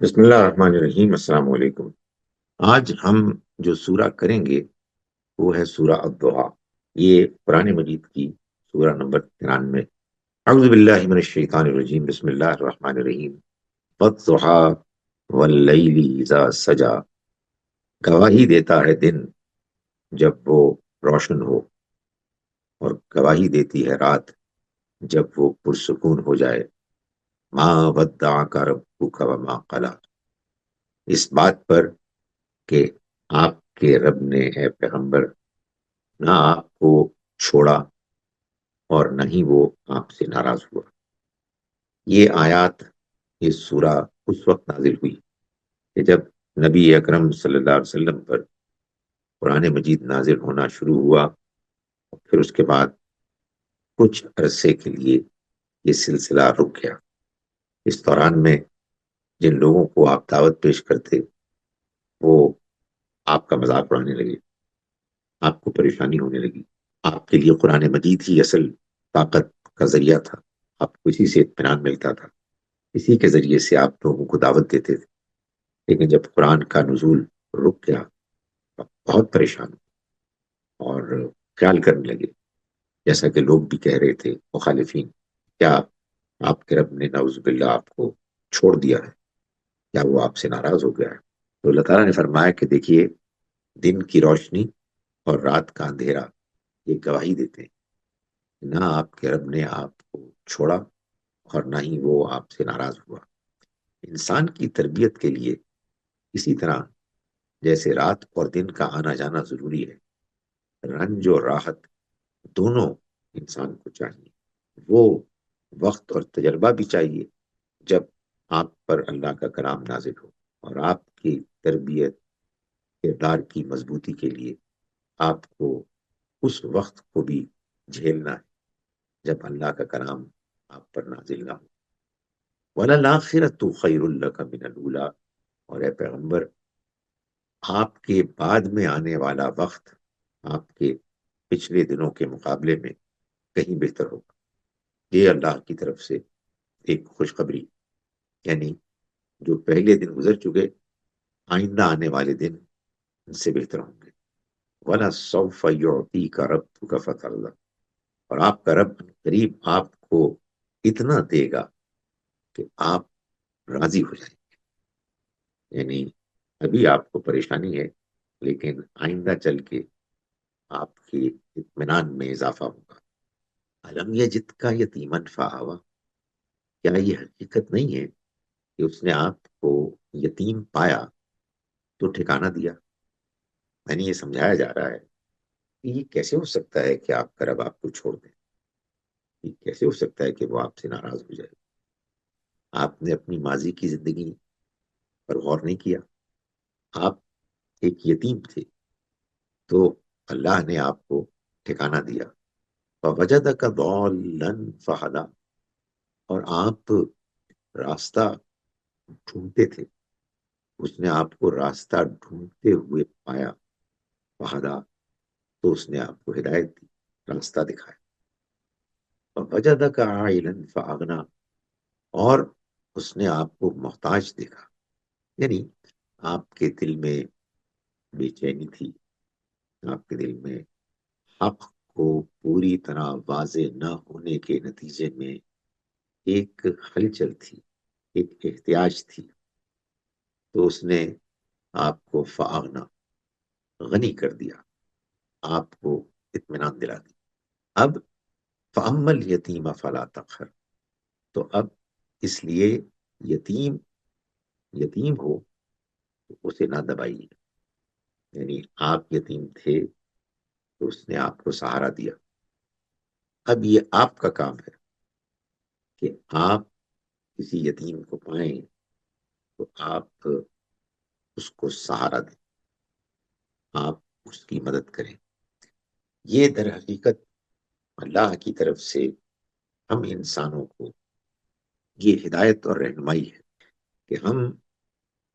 بسم اللہ الرحمن الرحیم۔ السلام علیکم۔ آج ہم جو سورہ کریں گے وہ ہے سورہ الضحیٰ۔ یہ قرآن مجید کی سورہ نمبر 93۔ اعوذ باللہ من الشیطان الرجیم، بسم اللہ الرحمن الرحیم۔ والضحیٰ واللیل اذا سجا، گواہی دیتا ہے دن جب وہ روشن ہو، اور گواہی دیتی ہے رات جب وہ پرسکون ہو جائے۔ ما ودعک ربک وما قلی، اس بات پر کہ آپ کے رب نے اے پیغمبر نہ آپ کو چھوڑا اور نہ ہی وہ آپ سے ناراض ہوا۔ یہ آیات، یہ سورہ اس وقت نازل ہوئی کہ جب نبی اکرم صلی اللہ علیہ وسلم پر قرآن مجید نازل ہونا شروع ہوا، اور پھر اس کے بعد کچھ عرصے کے لیے یہ سلسلہ رک گیا۔ اس دوران میں جن لوگوں کو آپ دعوت پیش کرتے وہ آپ کا مذاق اڑانے لگے، آپ کو پریشانی ہونے لگی۔ آپ کے لیے قرآن مجید ہی اصل طاقت کا ذریعہ تھا، آپ کو اسی سے اطمینان ملتا تھا، اسی کے ذریعے سے آپ لوگوں کو دعوت دیتے تھے۔ لیکن جب قرآن کا نزول رک گیا تو بہت پریشان اور خیال کرنے لگے، جیسا کہ لوگ بھی کہہ رہے تھے مخالفین، کیا آپ کے رب نے نعوذ باللہ آپ کو چھوڑ دیا ہے، کیا وہ آپ سے ناراض ہو گیا ہے؟ تو اللہ تعالیٰ نے فرمایا کہ دیکھیے، دن کی روشنی اور رات کا اندھیرا یہ گواہی دیتے ہیں، نہ آپ کے رب نے آپ کو چھوڑا اور نہ ہی وہ آپ سے ناراض ہوا۔ انسان کی تربیت کے لیے اسی طرح جیسے رات اور دن کا آنا جانا ضروری ہے، رنج اور راحت دونوں انسان کو چاہیے۔ وہ وقت اور تجربہ بھی چاہیے جب آپ پر اللہ کا کلام نازل ہو، اور آپ کی تربیت کردار کی مضبوطی کے لیے آپ کو اس وقت کو بھی جھیلنا ہے جب اللہ کا کلام آپ پر نازل نہ ہو۔ وَلَلْآخِرَةُ خَيْرٌ لَكَ مِنَ الْأُولَىٰ، اور اے پیغمبر، آپ کے بعد میں آنے والا وقت آپ کے پچھلے دنوں کے مقابلے میں کہیں بہتر ہوگا۔ یہ اللہ کی طرف سے ایک خوشخبری، یعنی جو پہلے دن گزر چکے، آئندہ آنے والے دن ان سے بہتر ہوں گے۔ وَلَسَوْفَ يُعْطِيكَ رَبُّكَ فَتَرْضَىٰ، اور آپ کا رب قریب آپ کو اتنا دے گا کہ آپ راضی ہو جائیں گے۔ یعنی ابھی آپ کو پریشانی ہے، لیکن آئندہ چل کے آپ کے اطمینان میں اضافہ ہوگا۔ الم یجدک یتیما فآویٰ، کیا یہ حقیقت نہیں ہے کہ اس نے آپ کو یتیم پایا تو ٹھکانہ دیا؟ میں نے یہ سمجھایا جا رہا ہے کہ یہ کیسے ہو سکتا ہے کہ آپ کا رب آپ کو چھوڑ دے، یہ کیسے ہو سکتا ہے کہ وہ آپ سے ناراض ہو جائے؟ آپ نے اپنی ماضی کی زندگی پر غور نہیں کیا؟ آپ ایک یتیم تھے تو اللہ نے آپ کو ٹھکانہ دیا۔ فَوَجَدَكَ ضَالًّا فَهَدَىٰ، اور آپ راستہ ڈھونڈتے تھے، اس نے آپ کو راستہ ڈھونڈتے ہوئے پایا۔ فَهَدَىٰ، تو اس نے آپ کو ہدایت دی، راستہ دکھایا۔ وَوَجَدَكَ عَائِلًا فَأَغْنَىٰ، اور اس نے آپ کو محتاج دیکھا، یعنی آپ کے دل میں بے چینی تھی، آپ کے دل میں حق کو پوری طرح واضح نہ ہونے کے نتیجے میں ایک ہلچل تھی، ایک احتیاج تھی، تو اس نے آپ کو فاغنا، غنی کر دیا، آپ کو اطمینان دلا دی۔ اب فَأَمَّا الْيَتِيمَ فَلَا تَقْهَرْ، تو اب اس لیے یتیم یتیم ہو تو اسے نہ دبائیے، یعنی آپ یتیم تھے تو اس نے آپ کو سہارا دیا۔ اب یہ آپ کا کام ہے کہ آپ کسی یتیم کو پائیں تو آپ اس کو سہارا دیں، آپ اس کی مدد کریں۔ یہ در حقیقت اللہ کی طرف سے ہم انسانوں کو یہ ہدایت اور رہنمائی ہے کہ ہم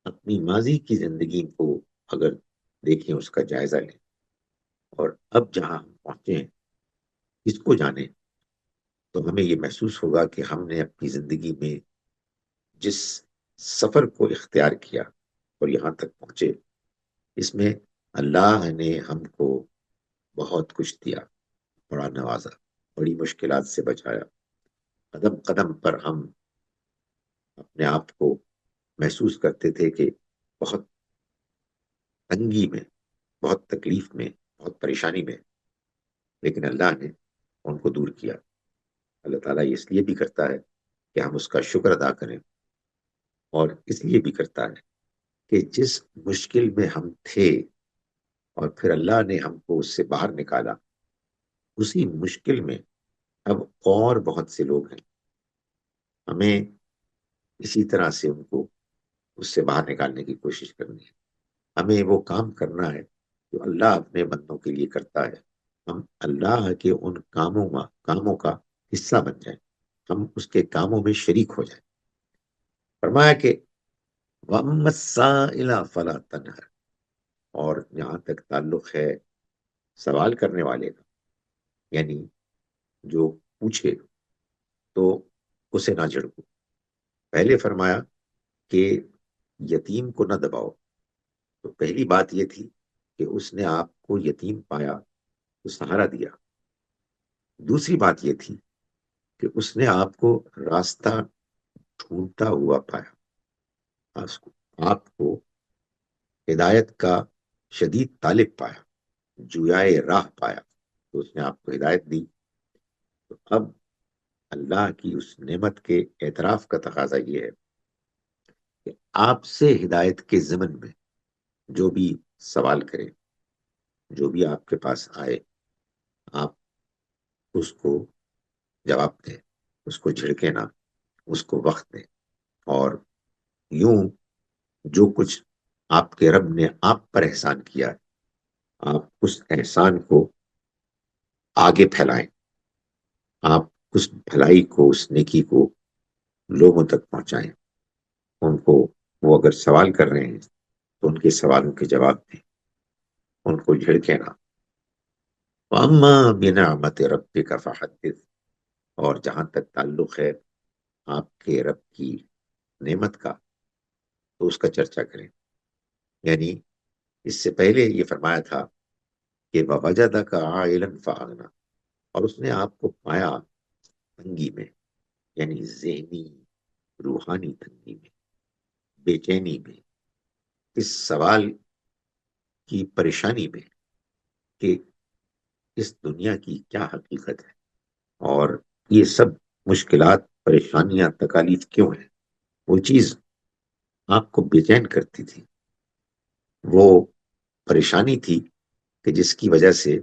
اپنی ماضی کی زندگی کو اگر دیکھیں، اس کا جائزہ لیں، اور اب جہاں ہم پہنچے ہیں اس کو جانیں، تو ہمیں یہ محسوس ہوگا کہ ہم نے اپنی زندگی میں جس سفر کو اختیار کیا اور یہاں تک پہنچے، اس میں اللہ نے ہم کو بہت کچھ دیا، بڑا نوازا، بڑی مشکلات سے بچایا۔ قدم قدم پر ہم اپنے آپ کو محسوس کرتے تھے کہ بہت تنگی میں، بہت تکلیف میں، بہت پریشانی میں، لیکن اللہ نے ان کو دور کیا۔ اللہ تعالیٰ اس لیے بھی کرتا ہے کہ ہم اس کا شکر ادا کریں، اور اس لیے بھی کرتا ہے کہ جس مشکل میں ہم تھے اور پھر اللہ نے ہم کو اس سے باہر نکالا، اسی مشکل میں اب اور بہت سے لوگ ہیں، ہمیں اسی طرح سے ان کو اس سے باہر نکالنے کی کوشش کرنی ہے۔ ہمیں وہ کام کرنا ہے جو اللہ اپنے بندوں کے لیے کرتا ہے۔ ہم اللہ کے ان کاموں کا حصہ بن جائیں، ہم اس کے کاموں میں شریک ہو جائیں۔ فرمایا کہ وَأَمَّا السَّائِلَ فَلَا تَنْهَرْ، اور جہاں تک تعلق ہے سوال کرنے والے کا، یعنی جو پوچھے تو اسے نہ جھڑکو۔ پہلے فرمایا کہ یتیم کو نہ دباؤ، تو پہلی بات یہ تھی کہ اس نے آپ کو یتیم پایا تو سہارا دیا۔ دوسری بات یہ تھی کہ اس نے آپ کو راستہ ڈھونڈتا ہوا پایا، آپ کو ہدایت کا شدید طالب پایا، جویائے راہ پایا، تو اس نے آپ کو ہدایت دی۔ تو اب اللہ کی اس نعمت کے اعتراف کا تقاضا یہ ہے کہ آپ سے ہدایت کے ضمن میں جو بھی سوال کرے، جو بھی آپ کے پاس آئے، آپ اس کو جواب دیں، اس کو جھڑکے نہ، اس کو وقت دیں، اور یوں جو کچھ آپ کے رب نے آپ پر احسان کیا ہے، آپ اس احسان کو آگے پھیلائیں، آپ اس بھلائی کو، اس نیکی کو لوگوں تک پہنچائیں۔ ان کو، وہ اگر سوال کر رہے ہیں تو ان کے سوالوں کے جواب دیں، ان کو جھڑکے نہ۔ وَأَمَّا بِنِعْمَتِ رَبِّكَ فَحَدِّثْ، اور جہاں تک تعلق ہے آپ کے رب کی نعمت کا، تو اس کا چرچا کریں۔ یعنی اس سے پہلے یہ فرمایا تھا کہ وَوَجَدَكَ عَائِلًا فَأَغْنَىٰ، اور اس نے آپ کو پایا تنگی میں، یعنی ذہنی روحانی تنگی میں، بے چینی میں، اس سوال کی پریشانی میں کہ اس دنیا کی کیا حقیقت ہے، اور یہ سب مشکلات، پریشانیاں، تکالیف کیوں ہیں۔ وہ چیز آپ کو بے چین کرتی تھی، وہ پریشانی تھی کہ جس کی وجہ سے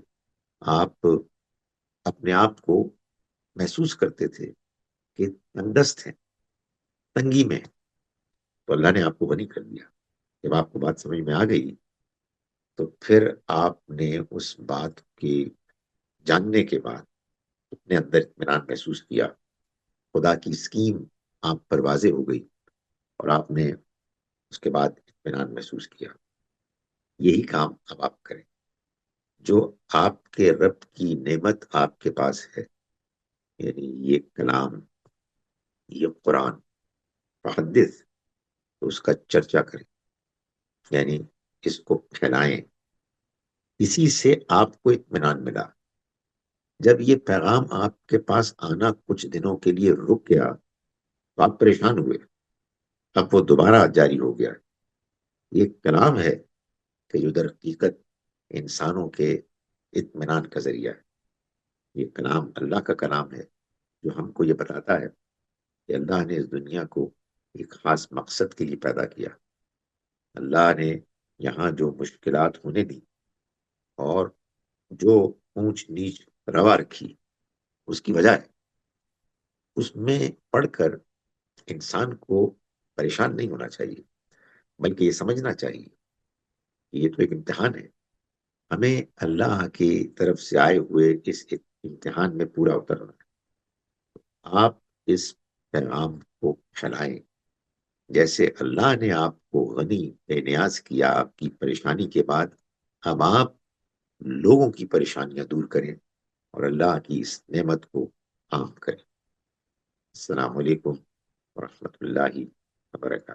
آپ اپنے آپ کو محسوس کرتے تھے کہ تنگدست ہیں، تنگی میں ہیں۔ تو اللہ نے آپ کو غنی کر دیا۔ جب آپ کو بات سمجھ میں آ گئی تو پھر آپ نے اس بات کے جاننے کے بعد اپنے اندر اطمینان محسوس کیا، خدا کی اسکیم آپ پر واضح ہو گئی، اور آپ نے اس کے بعد اطمینان محسوس کیا۔ یہی کام اب آپ کریں، جو آپ کے رب کی نعمت آپ کے پاس ہے، یعنی یہ کلام، یہ قرآن، فحدث، تو اس کا چرچا کریں، یعنی اس کو پھیلائیں۔ اسی سے آپ کو اطمینان ملا۔ جب یہ پیغام آپ کے پاس آنا کچھ دنوں کے لیے رک گیا تو آپ پریشان ہوئے، اب وہ دوبارہ جاری ہو گیا۔ یہ کلام ہے کہ جو در حقیقت انسانوں کے اطمینان کا ذریعہ ہے۔ یہ کلام اللہ کا کلام ہے جو ہم کو یہ بتاتا ہے کہ اللہ نے اس دنیا کو ایک خاص مقصد کے لیے پیدا کیا۔ اللہ نے یہاں جو مشکلات ہونے دی اور جو اونچ نیچ روا رکھی، اس کی وجہ ہے، اس میں پڑھ کر انسان کو پریشان نہیں ہونا چاہیے، بلکہ یہ سمجھنا چاہیے کہ یہ تو ایک امتحان ہے، ہمیں اللہ کی طرف سے آئے ہوئے اس امتحان میں پورا اترنا ہے۔ آپ اس پیغام کو پھیلائیں، جیسے اللہ نے آپ کو غنی بے نیاز کیا آپ کی پریشانی کے بعد، اب آپ لوگوں کی پریشانیاں دور کریں اور اللہ کی اس نعمت کو عام کریں۔ السلام علیکم ورحمۃ اللہ وبرکاتہ۔